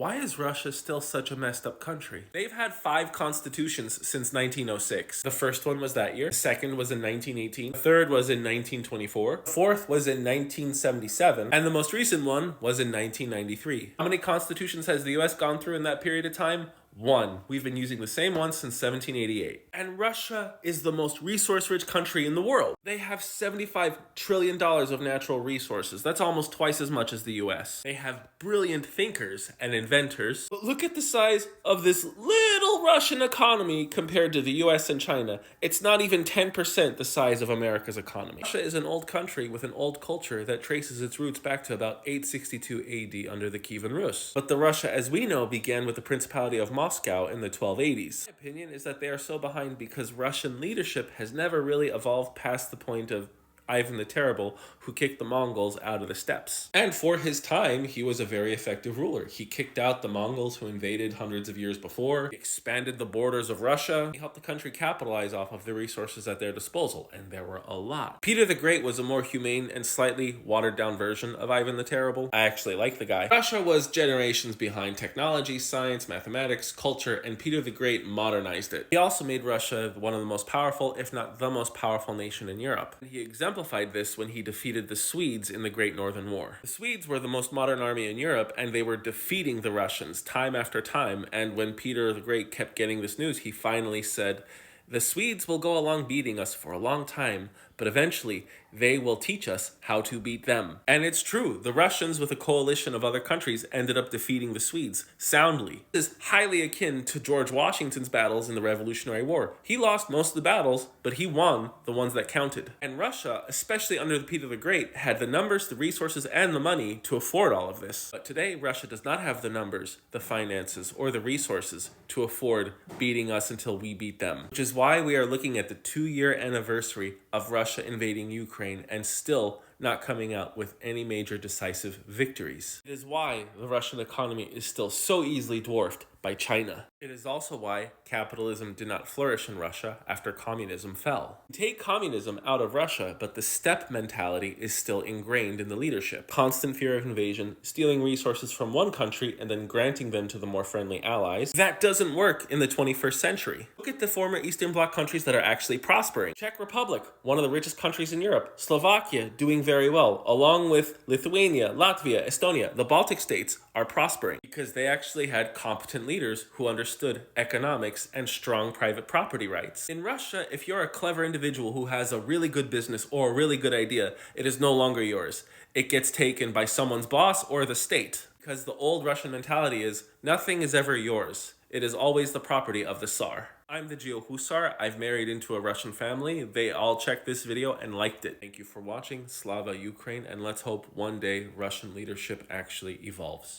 Why is Russia still such a messed up country? They've had 5 constitutions since 1906. The first one was that year, the second was in 1918, the third was in 1924, the fourth was in 1977, and the most recent one was in 1993. How many constitutions has the US gone through in that period of time? 1. We've been using the same one since 1788. And Russia is the most resource-rich country in the world. They have $75 trillion of natural resources. That's almost twice as much as the US. They have brilliant thinkers and inventors. But look at the size of this little Russian economy compared to the US and China. It's not even 10% the size of America's economy. Russia is an old country with an old culture that traces its roots back to about 862 AD under the Kievan Rus. But the Russia as we know began with the Principality of Moscow in the 1280s. My opinion is that they are so behind because Russian leadership has never really evolved past the point of Ivan the Terrible, who kicked the Mongols out of the steppes. And for his time, he was a very effective ruler. He kicked out the Mongols who invaded hundreds of years before, he expanded the borders of Russia, he helped the country capitalize off of the resources at their disposal, and there were a lot. Peter the Great was a more humane and slightly watered down version of Ivan the Terrible. I actually like the guy. Russia was generations behind technology, science, mathematics, culture, and Peter the Great modernized it. He also made Russia one of the most powerful, if not the most powerful nation in Europe. And he exemplified this when he defeated the Swedes in the Great Northern War. The Swedes were the most modern army in Europe, and they were defeating the Russians time after time, and when Peter the Great kept getting this news, he finally said, "The Swedes will go along beating us for a long time, but eventually they will teach us how to beat them." And it's true, the Russians with a coalition of other countries ended up defeating the Swedes soundly. This is highly akin to George Washington's battles in the Revolutionary War. He lost most of the battles, but he won the ones that counted. And Russia, especially under Peter the Great, had the numbers, the resources, and the money to afford all of this. But today, Russia does not have the numbers, the finances, or the resources to afford beating us until we beat them. Which is why we are looking at the 2-year anniversary of Russia invading Ukraine and still not coming out with any major decisive victories. It is why the Russian economy is still so easily dwarfed by China. It is also why capitalism did not flourish in Russia after communism fell. Take communism out of Russia, but the steppe mentality is still ingrained in the leadership. Constant fear of invasion, stealing resources from one country and then granting them to the more friendly allies. That doesn't work in the 21st century. Look at the former Eastern Bloc countries that are actually prospering. Czech Republic, one of the richest countries in Europe. Slovakia, doing very well, along with Lithuania, Latvia, Estonia. The Baltic states are prospering because they actually had competent leaders who understood economics and strong private property rights. In Russia, if you're a clever individual who has a really good business or a really good idea, it is no longer yours. It gets taken by someone's boss or the state. Because the old Russian mentality is, nothing is ever yours. It is always the property of the Tsar. I'm the GeoHusar. I've married into a Russian family. They all checked this video and liked it. Thank you for watching. Slava Ukraine, and let's hope one day Russian leadership actually evolves.